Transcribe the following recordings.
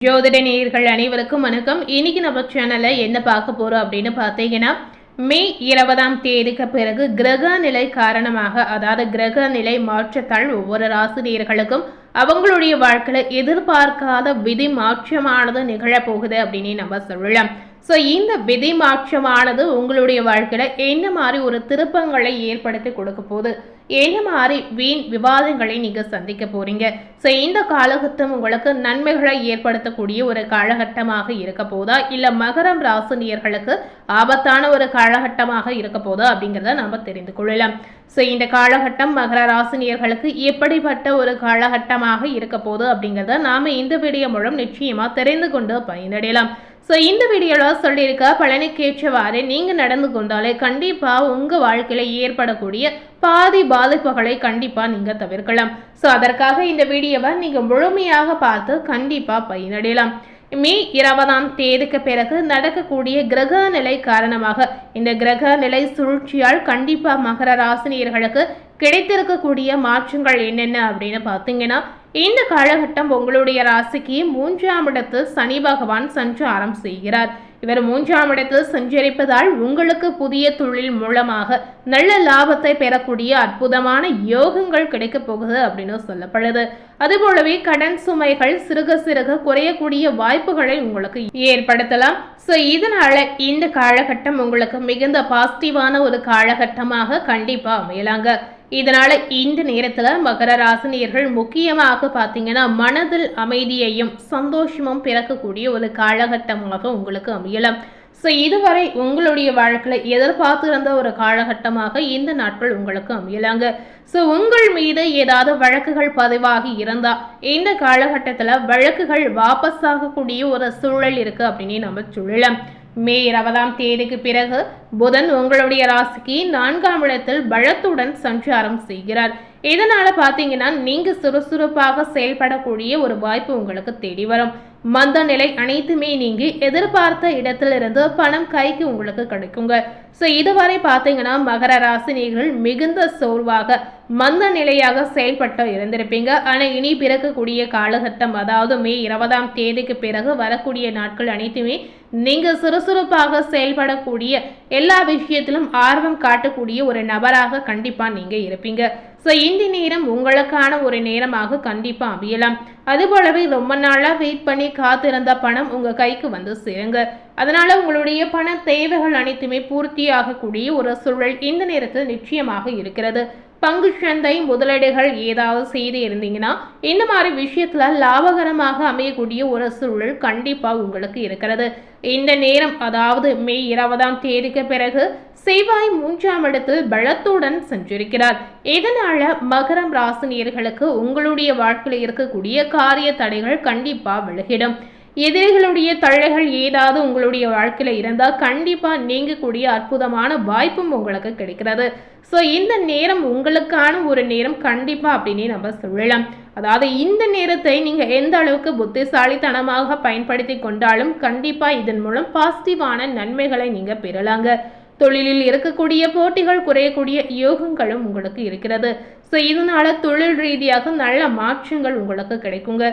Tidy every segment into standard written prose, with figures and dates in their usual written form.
ஜோதிட நேயர்கள் அனைவருக்கும் வணக்கம். இன்னைக்கு நம்ம சேனல்ல என்ன பார்க்க போறோம் அப்படின்னு பார்த்தீங்கன்னா, மே 20ஆம் தேதிக்கு பிறகு கிரக நிலை காரணமாக, அதாவது கிரக நிலை மாற்றத்தால் ஒவ்வொரு ராசி நேயர்களுக்கும் அவங்களுடைய வாழ்க்கையில எதிர்பார்க்காத விதி மாற்றமானது நிகழப்போகுது அப்படின்னு நம்ம சொல்லலாம். ஸோ இந்த விதி மாற்றமானது உங்களுடைய வாழ்க்கையில என்ன மாதிரி ஒரு திருப்பங்களை ஏற்படுத்தி கொடுக்க போகுது, என்ன மாதிரி வீண் விவாதங்களை நீங்க சந்திக்க போறீங்க. ஸோ இந்த காலகட்டம் உங்களுக்கு நன்மைகளை ஏற்படுத்தக்கூடிய ஒரு காலகட்டமாக இருக்க போதா, இல்ல மகரம் ராசினியர்களுக்கு ஆபத்தான ஒரு காலகட்டமாக இருக்க போதா அப்படிங்கிறத நம்ம தெரிந்து கொள்ளலாம். ஸோ இந்த காலகட்டம் மகர ராசினியர்களுக்கு எப்படிப்பட்ட ஒரு காலகட்டமாக இருக்க போகுது அப்படிங்கிறத நாம இந்த வீடியோ மூலம் நிச்சயமா தெரிந்து கொண்டு பயனடையலாம். ஸோ இந்த வீடியோவில் சொல்லியிருக்க பலனுக்கேற்றவாறு நீங்கள் நடந்து கொண்டாலே கண்டிப்பாக உங்கள் வாழ்க்கையில் ஏற்படக்கூடிய பாதி பாதிப்புகளை கண்டிப்பாக நீங்கள் தவிர்க்கலாம். ஸோ அதற்காக இந்த வீடியோவை நீங்கள் முழுமையாக பார்த்து கண்டிப்பாக பயனடையலாம். மே 20ஆம் தேதிக்கு பிறகு நடக்கக்கூடிய கிரக நிலை காரணமாக இந்த கிரக நிலை சுழற்சியால் கண்டிப்பாக மகர ராசினியர்களுக்கு கிடைத்திருக்கக்கூடிய மாற்றங்கள் என்னென்ன அப்படின்னு பார்த்தீங்கன்னா, இந்த காலகட்டம் உங்களுடைய ராசிக்கு 3ஆம் இடத்தில் சனி பகவான் சஞ்சாரம் செய்கிறார். இவர் 3ஆம் இடத்தில் சஞ்சரிப்பதால் உங்களுக்கு புதிய தொழில் மூலமாக நல்ல லாபத்தை பெறக்கூடிய அற்புதமான யோகங்கள் கிடைக்க போகுது அப்படின்னு சொல்லப்படுது. அதுபோலவே கடன் சுமைகள் சிறுக சிறுக குறையக்கூடிய வாய்ப்புகளை உங்களுக்கு ஏற்படுத்தலாம். ஸோ இதனால இந்த காலகட்டம் உங்களுக்கு மிகுந்த பாசிட்டிவான ஒரு காலகட்டமாக கண்டிப்பா அமையலாங்க. இதனால இந்த நேரத்துல மகர ராசினியர்கள் முக்கியமாக பார்த்தீங்கன்னா மனதில் அமைதியையும் சந்தோஷமும் பிறக்கக்கூடிய ஒரு காலகட்டமாக உங்களுக்கு அமையலாம். ஸோ இதுவரை உங்களுடைய வாழ்க்கையில எதிர்பார்த்து இருந்த ஒரு காலகட்டமாக இந்த நாட்கள் உங்களுக்கு அமையலாங்க. ஸோ உங்கள் மீது ஏதாவது வழக்குகள் பதிவாகி இருந்தா இந்த காலகட்டத்தில் வழக்குகள் வாபஸ் ஆகக்கூடிய ஒரு சூழல் இருக்கு அப்படின்னு நம்ம சொல்லலாம். மே 20ஆம் தேதிக்கு பிறகு புதன் உங்களுடைய ராசிக்கு 4ஆம் இடத்தில் பலத்துடன் சஞ்சாரம் செய்கிறார். இதனால பாத்தீங்கன்னா நீங்க சுறுசுறுப்பாக செயல்படக்கூடிய ஒரு வாய்ப்பு உங்களுக்கு தேடி வரும். மந்த நிலை அனைத்துமே நீங்க எதிர்பார்த்த இடத்திலிருந்து பணம் கைக்கு உங்களுக்கு கிடைக்குங்க. ஸோ இதுவரை பார்த்தீங்கன்னா மகர ராசினியர்கள் மிகுந்த சோர்வாக மந்த நிலையாக செயல்பட்டு இருந்திருப்பீங்க. ஆனால் இனி பிறக்கக்கூடிய காலகட்டம், அதாவது மே 20ஆம் தேதிக்கு பிறகு வரக்கூடிய நாட்கள் அனைத்துமே நீங்க சுறுசுறுப்பாக செயல்படக்கூடிய எல்லா விஷயத்திலும் ஆர்வம் காட்டக்கூடிய ஒரு நபராக கண்டிப்பா நீங்க இருப்பீங்க. ஸோ இந்த நேரம் உங்களுக்கான ஒரு நேரமாக கண்டிப்பா அமையலாம். அதுபோலவே ரொம்ப நாளா வெயிட் பண்ணி காத்திருந்த பணம் உங்க கைக்கு வந்து சேருங்க. அதனால உங்களுடைய பண தேவைகள் அனைத்துமே பூர்த்தி ஆகக்கூடிய ஒரு சூழல் இந்த நேரத்தில் நிச்சயமாக இருக்கிறது. பங்கு சந்தை முதலீடுகள் ஏதாவது செய்து இருந்தீங்கன்னா இந்த மாதிரி விஷயத்துல லாபகரமாக அமையக்கூடிய ஒரு சூழல் கண்டிப்பா உங்களுக்கு இருக்கிறது. இந்த நேரம், அதாவது மே 20ஆம் தேதிக்கு பிறகு செவ்வாய் 3ஆம் இடத்தில் பலத்துடன் சஞ்சரிக்கிறார். இதனால மகரம் ராசினியர்களுக்கு உங்களுடைய வாழ்க்கையில் இருக்கக்கூடிய காரிய தடைகள் கண்டிப்பா விலகிடும். எதிரிகளுடைய தடைகள் ஏதாவது உங்களுடைய வாழ்க்கையில இருந்தால் கண்டிப்பா நீங்கக்கூடிய அற்புதமான வாய்ப்பும் உங்களுக்கு கிடைக்கிறது. ஸோ இந்த நேரம் உங்களுக்கான ஒரு நேரம் கண்டிப்பா அப்படின்னு நம்ம சொல்லலாம். அதாவது இந்த நேரத்தை நீங்க எந்த அளவுக்கு புத்திசாலித்தனமாக பயன்படுத்தி கொண்டாலும் கண்டிப்பா இதன் மூலம் பாசிட்டிவான நன்மைகளை நீங்க பெறலாங்க. தொழிலில் இருக்கக்கூடிய போட்டிகள் குறையக்கூடிய யோகங்களும் உங்களுக்கு இருக்கிறது. ஸோ இதனால தொழில் ரீதியாக நல்ல மாற்றங்கள் உங்களுக்கு கிடைக்குங்க.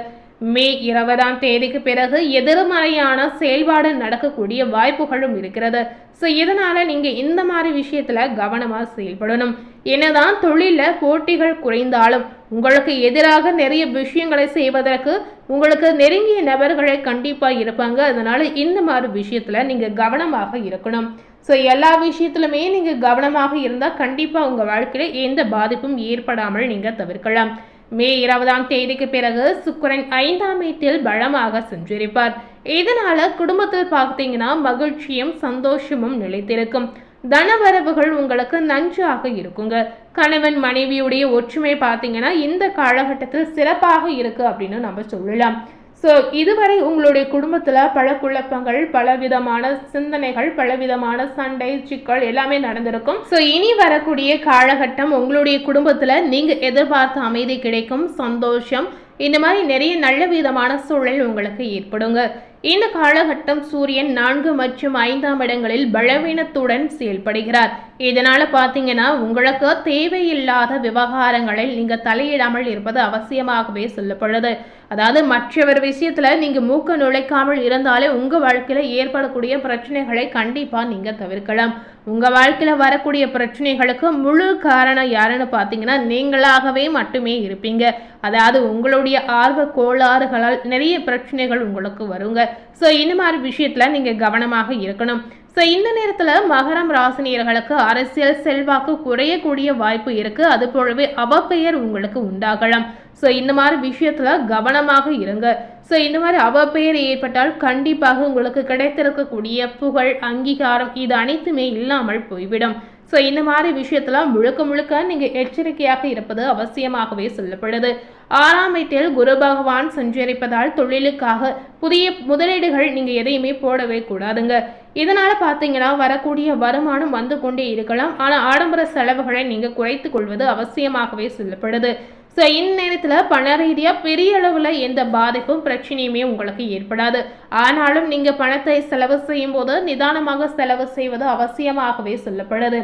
மே 20ஆம் தேதிக்கு பிறகு எதிர்மறையான செயல்பாடு நடக்கக்கூடிய வாய்ப்புகளும் இருக்கிறது. ஸோ இதனால நீங்க இந்த மாதிரி விஷயத்துல கவனமா செயல்படணும். என்னதான் தொழில போட்டிகள் குறைந்தாலும் உங்களுக்கு எதிராக நிறைய விஷயங்களை செய்வதற்கு உங்களுக்கு நெருங்கிய நபர்களை கண்டிப்பா இருப்பாங்க. அதனால இந்த மாதிரி விஷயத்துல நீங்க கவனமாக இருக்கணும். ஸோ எல்லா விஷயத்திலுமே நீங்க கவனமாக இருந்தால் கண்டிப்பா உங்க வாழ்க்கையில எந்த பாதிப்பும் ஏற்படாமல் நீங்க தவிர்க்கலாம். மே 20ஆம் தேதிக்கு பிறகு சுக்கிரன் 5ஆம் வீட்டில் பலமாக சஞ்சரிப்பார். இதனால குடும்பத்தில் பார்த்தீங்கன்னா மகிழ்ச்சியும் சந்தோஷமும் நிலைத்திருக்கும். தனவரவுகள் உங்களுக்கு நன்றாக இருக்குங்க. கணவன் மனைவியுடைய ஒற்றுமை பார்த்தீங்கன்னா இந்த காலகட்டத்தில் சிறப்பாக இருக்கு அப்படின்னு நம்ம சொல்லலாம். ஸோ இதுவரை உங்களுடைய குடும்பத்தில் பல குழப்பங்கள், பலவிதமான சிந்தனைகள், பலவிதமான சண்டை சிக்கல் எல்லாமே நடந்திருக்கும். ஸோ இனி வரக்கூடிய காலகட்டம் உங்களுடைய குடும்பத்தில் நீங்கள் எதிர்பார்த்த அமைதி கிடைக்கும், சந்தோஷம், இந்த மாதிரி நிறைய நல்ல விதமான சூழல் உங்களுக்கு ஏற்படுங்க. இந்த காலகட்டம் சூரியன் 4 மற்றும் 5ஆம் இடங்களில் பலவீனத்துடன் செயல்படுகிறார். இதனால பாத்தீங்கன்னா உங்களுக்கு தேவையில்லாத விவகாரங்களில் நீங்க தலையிடாமல் இருப்பது அவசியமாகவே சொல்லப்படுது. அதாவது மற்றவர் விஷயத்துல நீங்க மூக்க நுழைக்காமல் இருந்தாலே உங்க வாழ்க்கையில ஏற்படக்கூடிய பிரச்சனைகளை கண்டிப்பா நீங்க தவிர்க்கலாம். உங்க வாழ்க்கையில வரக்கூடிய பிரச்சனைகளுக்கு முழு காரணம் யாருன்னு பாத்தீங்கன்னா நீங்களாகவே மட்டுமே இருப்பீங்க. அதாவது உங்களுடைய ஆர்வ கோளாறுகளால் நிறைய பிரச்சனைகள் உங்களுக்கு வருங்க. ஸோ இந்த மாதிரி விஷயத்துல நீங்க கவனமாக இருக்கணும். ஸோ இந்த நேரத்தில் மகரம் ராசினியர்களுக்கு அரசியல் செல்வாக்கு குறையக்கூடிய வாய்ப்பு இருக்கு. அது போலவே அவப்பெயர் உங்களுக்கு உண்டாகலாம். ஸோ இந்த மாதிரி விஷயத்துல கவனமாக இருங்க. ஸோ இந்த மாதிரி அவப்பெயர் ஏற்பட்டால் கண்டிப்பாக உங்களுக்கு கிடைத்திருக்கக்கூடிய புகழ், அங்கீகாரம் இது அனைத்துமே இல்லாமல் போய்விடும். ஸோ இந்த மாதிரி விஷயத்துல முழுக்க முழுக்க நீங்கள் எச்சரிக்கையாக இருப்பது அவசியமாகவே சொல்லப்படுது. 6ஆம் வீட்டில் குரு பகவான் சஞ்சரிப்பதால் தொழிலுக்காக புதிய முதலீடுகள் நீங்கள் எதையுமே போடவே கூடாதுங்க. இதனால பார்த்தீங்கன்னா வரக்கூடிய வருமானம் வந்து கொண்டே இருக்கலாம். ஆனால் ஆடம்பர செலவுகளை நீங்கள் குறைத்து கொள்வது அவசியமாகவே சொல்லப்படுது. ஸோ இந்நேரத்தில் பண ரீதியாக பெரிய அளவில் எந்த பாதிப்பும் பிரச்சனையுமே உங்களுக்கு ஏற்படாது. ஆனாலும் நீங்கள் பணத்தை செலவு செய்யும் போது நிதானமாக செலவு செய்வது அவசியமாகவே சொல்லப்படுது.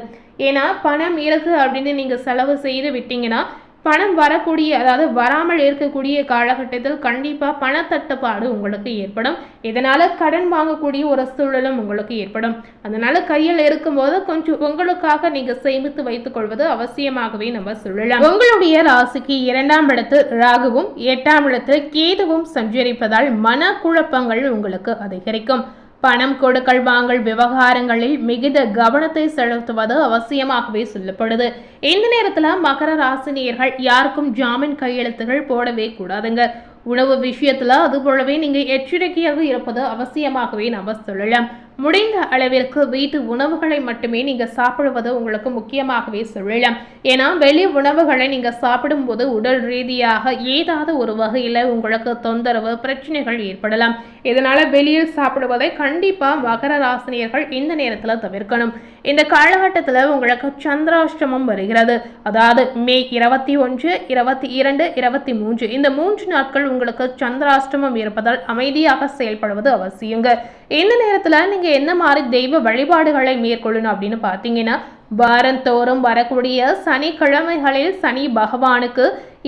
ஏன்னா பணம் இருக்கு அப்படின்னு நீங்கள் செலவு செய்து விட்டீங்கன்னா பணம் வரக்கூடிய அதாவது வராமல் இருக்கக்கூடிய காலகட்டத்தில் கண்டிப்பாக பணத்தட்டுப்பாடு உங்களுக்கு ஏற்படும். இதனால கடன் வாங்கக்கூடிய ஒரு சூழலும் உங்களுக்கு ஏற்படும். அதனால கையில் இருக்கும்போது கொஞ்சம் உங்களுக்காக நீங்க சேமித்து வைத்துக் கொள்வது அவசியமாகவே நம்ம சொல்லலாம். உங்களுடைய ராசிக்கு 2ஆம் இடத்தில் ராகுவும் 8ஆம் இடத்தில் கேதுவும் சஞ்சரிப்பதால் மனக்குழப்பங்கள் உங்களுக்கு அதிகரிக்கும். பணம் கொடுக்கல் வாங்கல் விவகாரங்களில் மிகுந்த கவனத்தை செலுத்துவது அவசியமாகவே சொல்லப்படுது. இந்த நேரத்தில் மகர ராசினியர்கள் யாருக்கும் ஜாமீன் கையெழுத்துகள் போடவே கூடாதுங்க. உணவு விஷயத்துல அது போலவே நீங்க எச்சரிக்கையாக இருப்பது அவசியமாகவே நம்ம சொல்லலாம். முடிந்த அளவிற்கு வீட்டு உணவுகளை மட்டுமே நீங்க சாப்பிடுவது உங்களுக்கு முக்கியமாகவே சொல்லலாம். ஏன்னா வெளி உணவுகளை நீங்க சாப்பிடும் போது உடல் ரீதியாக ஏதாவது ஒரு வகையில உங்களுக்கு தொந்தரவு பிரச்சனைகள் ஏற்படலாம். இதனால வெளியில் சாப்பிடுவதை கண்டிப்பா மகர ராசினியர்கள் இந்த நேரத்துல தவிர்க்கணும். இந்த காலகட்டத்தில் உங்களுக்கு சந்திராஷ்டமம் வருகிறது. அதாவது மே 21, 22, 23 இந்த 3 நாட்கள் உங்களுக்கு சந்திராஷ்டமம் இருப்பதால் அமைதியாக செயல்படுவது அவசியங்க. இந்த நேரத்தில் நீங்க என்ன மாதிரி தெய்வ வழிபாடுகளை மேற்கொள்ளணும் அப்படின்னு பார்த்தீங்கன்னா வாரந்தோறும் வரக்கூடிய சனிக்கிழமைகளில் சனி பகவானுக்கு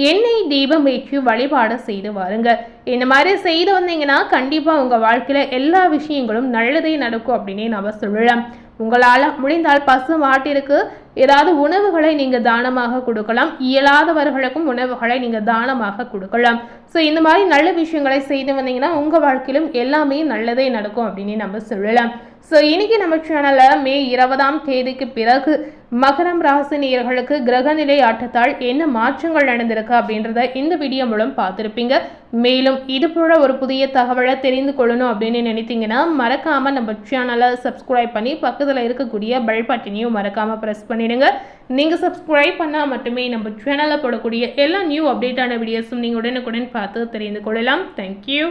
எண்ணெய் தீபம் ஏற்றி வழிபாடு செய்து வாருங்க. இந்த மாதிரி செய்து வந்தீங்கன்னா கண்டிப்பா உங்க வாழ்க்கையில எல்லா விஷயங்களும் நல்லதே நடக்கும் அப்படின்னே நம்ம சொல்லலாம். உங்களால் முடிந்தால் பசு மாட்டிற்கு ஏதாவது உணவுகளை நீங்க தானமாக கொடுக்கலாம். இயலாதவர்களுக்கும் உணவுகளை நீங்க தானமாக கொடுக்கலாம். ஸோ இந்த மாதிரி நல்ல விஷயங்களை செய்து வந்தீங்கன்னா உங்க வாழ்க்கையிலும் எல்லாமே நல்லதே நடக்கும் அப்படின்னு நம்ம சொல்லலாம். ஸோ இன்னைக்கு நம்ம சேனலில் மே 20ஆம் தேதிக்கு பிறகு மகரம் ராசி நேயர்களுக்கு கிரகநிலை ஆட்டத்தால் என்ன மாற்றங்கள் நடந்திருக்கு அப்படின்றத இந்த வீடியோ மூலம் பார்த்துருப்பீங்க. மேலும் இது போல ஒரு புதிய தகவலை தெரிந்து கொள்ளணும் அப்படின்னு நினைத்தீங்கன்னா மறக்காம நம்ம சேனலை சப்ஸ்கிரைப் பண்ணி பக்கத்தில் இருக்கக்கூடிய பெல் பட்டனையும் மறக்காம ப்ரெஸ் பண்ணிடுங்க. நீங்கள் சப்ஸ்கிரைப் பண்ணால் மட்டுமே நம்ம சேனலில் போடக்கூடிய எல்லா நியூ அப்டேட்டான வீடியோஸும் நீங்கள் உடனுக்குடன் பார்த்து தெரிந்து கொள்ளலாம். தேங்க்யூ.